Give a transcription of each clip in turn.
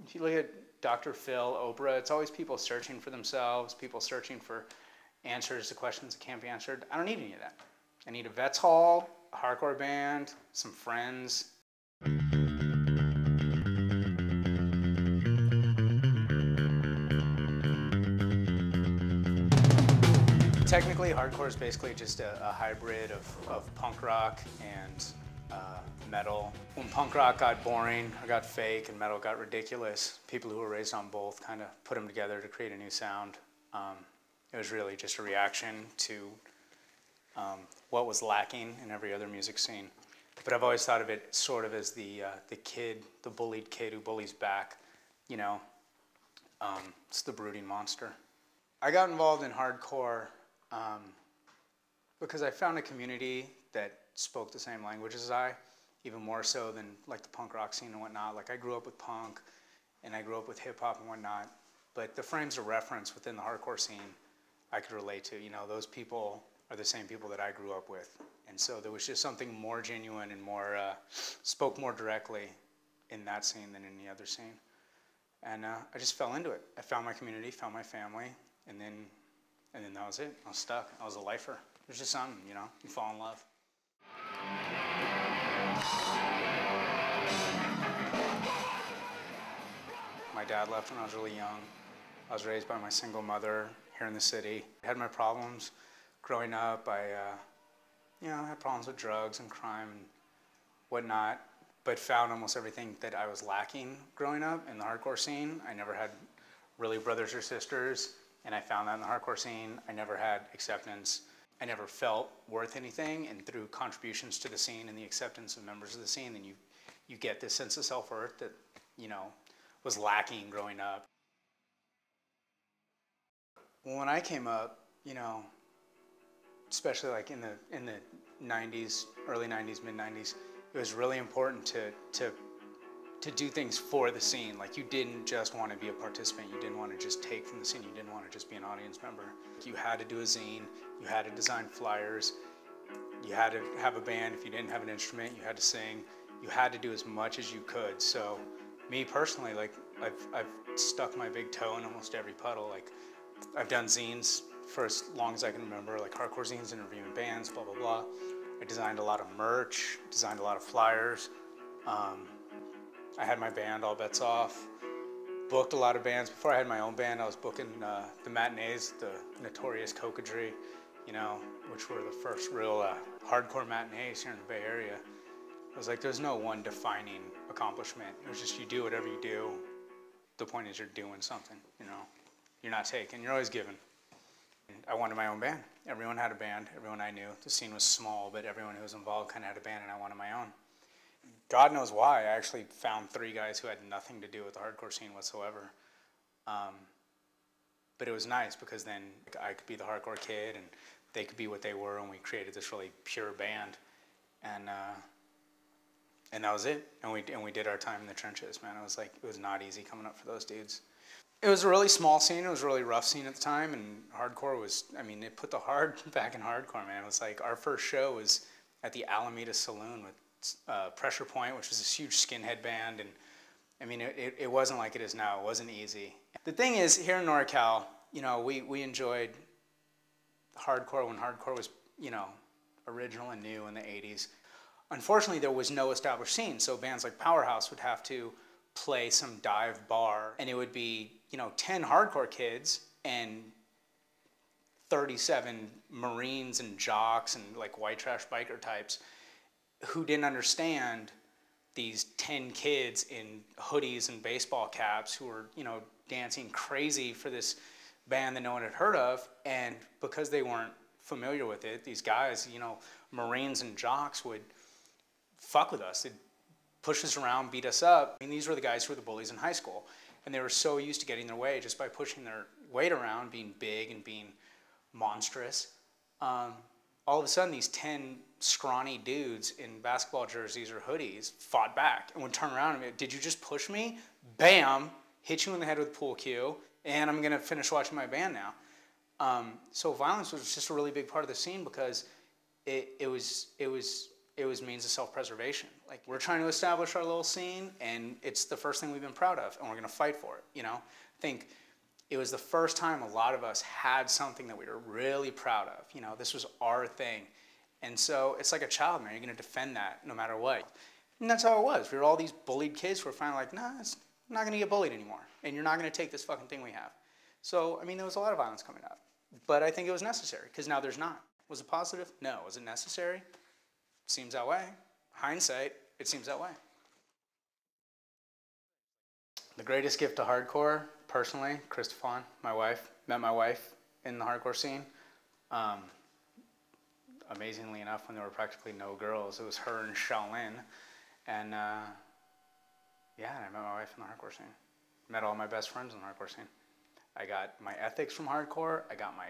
If you look at Dr. Phil, Oprah, it's always people searching for themselves, people searching for answers to questions that can't be answered. I don't need any of that. I need a Vets Hall, a hardcore band, some friends. Technically, hardcore is basically just a hybrid of punk rock and metal. When punk rock got boring or got fake and metal got ridiculous, people who were raised on both kind of put them together to create a new sound. It was really just a reaction to what was lacking in every other music scene. But I've always thought of it sort of as the kid, the bullied kid who bullies back. You know, it's the brooding monster. I got involved in hardcore because I found a community that spoke the same language as I, even more so than like the punk rock scene and whatnot. Like I grew up with punk and I grew up with hip hop and whatnot, but the frames of reference within the hardcore scene I could relate to. You know, those people are the same people that I grew up with. And so there was just something more genuine and more, spoke more directly in that scene than any other scene. And I just fell into it. I found my community, found my family, and then that was it. I was stuck. I was a lifer. It was just something, you know, you fall in love. My dad left when I was really young. I was raised by my single mother here in the city. I had my problems growing up. I had problems with drugs and crime and whatnot, but found almost everything that I was lacking growing up in the hardcore scene. I never had really brothers or sisters, and I found that in the hardcore scene. I never had acceptance. I never felt worth anything, and through contributions to the scene and the acceptance of members of the scene, then you get this sense of self-worth that, you know, was lacking growing up. Well, when I came up, you know, especially like in the 90s, early 90s, mid 90s, it was really important to do things for the scene. Like you didn't just want to be a participant, you didn't want to just take from the scene, you didn't want to just be an audience member. You had to do a zine, you had to design flyers, you had to have a band. If you didn't have an instrument, you had to sing. You had to do as much as you could. So me personally, like I've stuck my big toe in almost every puddle. Like I've done zines for as long as I can remember, like hardcore zines, interviewing bands, blah, blah, blah. I designed a lot of merch, designed a lot of flyers. I had my band, All Bets Off. Booked a lot of bands. Before I had my own band, I was booking the matinees, the notorious Cocadrille, you know, which were the first real hardcore matinees here in the Bay Area. It was like, there's no one defining accomplishment. It was just, you do whatever you do. The point is you're doing something, you know. You're not taking, you're always giving. I wanted my own band. Everyone had a band, everyone I knew. The scene was small, but everyone who was involved kind of had a band, and I wanted my own. God knows why. I actually found 3 guys who had nothing to do with the hardcore scene whatsoever. But it was nice because then I could be the hardcore kid and they could be what they were, and we created this really pure band. And that was it. And we did our time in the trenches, man. It was not easy coming up for those dudes. It was a really small scene. It was a really rough scene at the time, and hardcore was, I mean, it put the hard back in hardcore, man. It was like our first show was at the Alameda Saloon with Pressure Point, which was this huge skinhead band, and I mean, it wasn't like it is now. It wasn't easy. The thing is, here in NorCal, you know, we enjoyed hardcore when hardcore was, you know, original and new in the 80s. Unfortunately, there was no established scene, so bands like Powerhouse would have to play some dive bar, and it would be, you know, 10 hardcore kids and 37 Marines and jocks and like white trash biker types who didn't understand these 10 kids in hoodies and baseball caps who were, you know, dancing crazy for this band that no one had heard of. And because they weren't familiar with it, these guys, you know, Marines and jocks would fuck with us. They'd push us around, beat us up. I mean, these were the guys who were the bullies in high school. And they were so used to getting their way just by pushing their weight around, being big and being monstrous. All of a sudden, these 10 scrawny dudes in basketball jerseys or hoodies fought back and would turn around and be like, did you just push me? Bam! Hit you in the head with a pool cue, and I'm going to finish watching my band now. So violence was just a really big part of the scene because it was it was means of self-preservation. Like, we're trying to establish our little scene, and it's the first thing we've been proud of, and we're gonna fight for it, you know? I think it was the first time a lot of us had something that we were really proud of, you know? This was our thing. And so it's like a child, man, you're gonna defend that no matter what. And that's how it was. We were all these bullied kids who were finally like, nah, it's not gonna get bullied anymore, and you're not gonna take this fucking thing we have. So, I mean, there was a lot of violence coming up, but I think it was necessary, because now there's not. Was it positive? No. Was it necessary? Seems that way. Hindsight, it seems that way. The greatest gift to hardcore, personally, Christophe, my wife, met my wife in the hardcore scene. Amazingly enough, when there were practically no girls, it was her and Shaolin. And yeah, I met my wife in the hardcore scene. Met all my best friends in the hardcore scene. I got my ethics from hardcore. I got my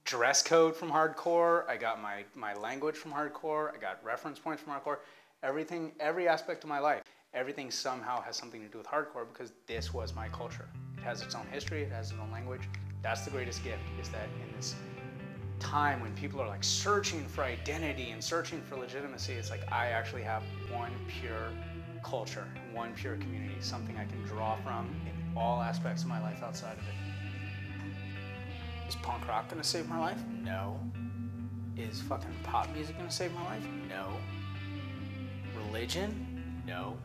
dress code from hardcore. I got my language from hardcore. I got reference points from hardcore. Everything, every aspect of my life, everything somehow has something to do with hardcore, because this was my culture. It has its own history. It has its own language. That's the greatest gift, is that in this time when people are like searching for identity and searching for legitimacy, it's like I actually have one pure culture, one pure community, something I can draw from in all aspects of my life outside of it. Is punk rock gonna save my life? No. Is fucking pop music gonna save my life? No. Religion? No.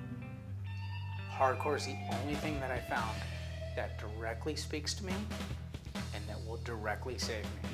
Hardcore is the only thing that I found that directly speaks to me and that will directly save me.